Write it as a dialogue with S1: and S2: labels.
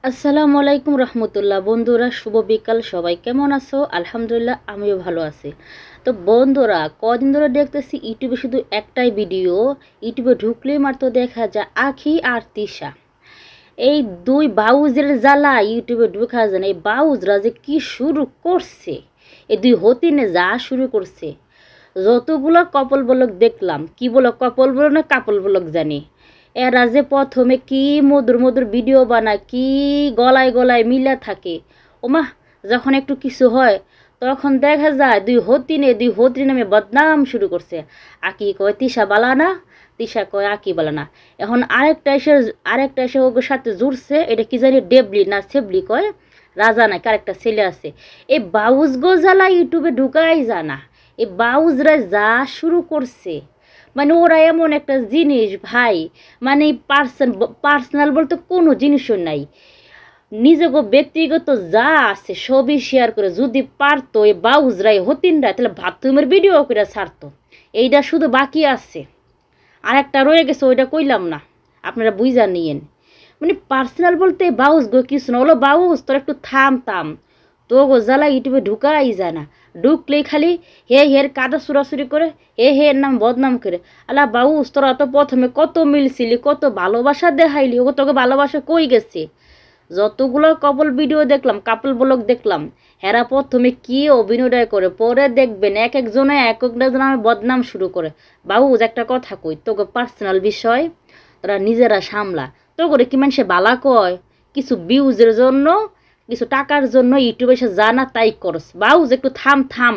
S1: আসসালামু আলাইকুম রহমতুল্লাহ। বন্ধুরা শুভ বিকাল। সবাই কেমন আছো? আলহামদুলিল্লাহ আমিও ভালো আছি। তো বন্ধুরা, কদিন ধরে দেখতেছি ইউটিউবে শুধু একটাই ভিডিও, ইউটিউবে ঢুকলেই মাত্র দেখা যায় আখি আর তিশা। এই দুই বাউজের জ্বালা ইউটিউবে ঢুকা যায় না। এই বাউজরা যে কি শুরু করছে, এই দুই হতিনে যা শুরু করছে, যতগুলো কপল ব্লগ দেখলাম, কি বলো কপল ব্লগ না কাপল ব্লগ জানি, এরা যে প্রথমে কি মধুর মধুর ভিডিও বানায়, কি গলায় গলায় মিলা থাকে, ওমা যখন একটু কিছু হয় তখন দেখা যায় দুই হতিন নামে বদনাম শুরু করছে। আকি কয় তিশা বালা না, তিশা কয় আকি বালা না। এখন আরেকটা এসে ওর সাথে জুড়ছে, এটা কি জানি ডেবলি না সেবলি কয়, রাজা নাকি আরেকটা ছেলে আছে। এই বাউজ গোজালা ইউটিউবে ঢুকাই জানা, এই বাউজরা যা শুরু করছে, মানে ওরা এমন একটা জিনিস ভাই, মানে পার্সোনাল বলতে কোনো জিনিসও নাই, নিজেকে ব্যক্তিগত যা আছে সবই শেয়ার করে। যদি পারতো এই বাউজরাই হতিনরা, তাহলে বাথরুমের ভিডিও করে ছাড়তো। এইটা শুধু বাকি আছে, আর একটা রয়ে গেছে, ওইটা কইলাম না, আপনারা বুঝা নিয়েন। মানে পার্সোনাল বলতে বাউজ গো কিছু না, হলো বাউজ তোর একটু থাম তো গো জ্বালা ইউটিউবে ঢুকাই যায় না। ঢুকলেই খালি হের কাদা সুরাসুরি করে, হের নাম বদনাম করে। আলা বাউজ তোরা তো প্রথমে কত মিলছিলি, কত ভালোবাসা দেখাইলি, ও তোকে ভালোবাসা কই গেছে? যতগুলো কপল ভিডিও দেখলাম, কাপল ব্লগ দেখলাম, হেরা প্রথমে কি অভিনয় করে, পরে দেখবেন এক একজনে এক একটা নামে বদনাম শুরু করে। বাবুজ একটা কথা কই, তোকে পার্সোনাল বিষয় তোরা নিজেরা সামলা। তো করে কি মানুষে বালা কয়, কিছু ভিউজের জন্য, কিছু টাকার জন্য ইউটিউবে এসে জানা তাই করস। বাউজ একটু থাম।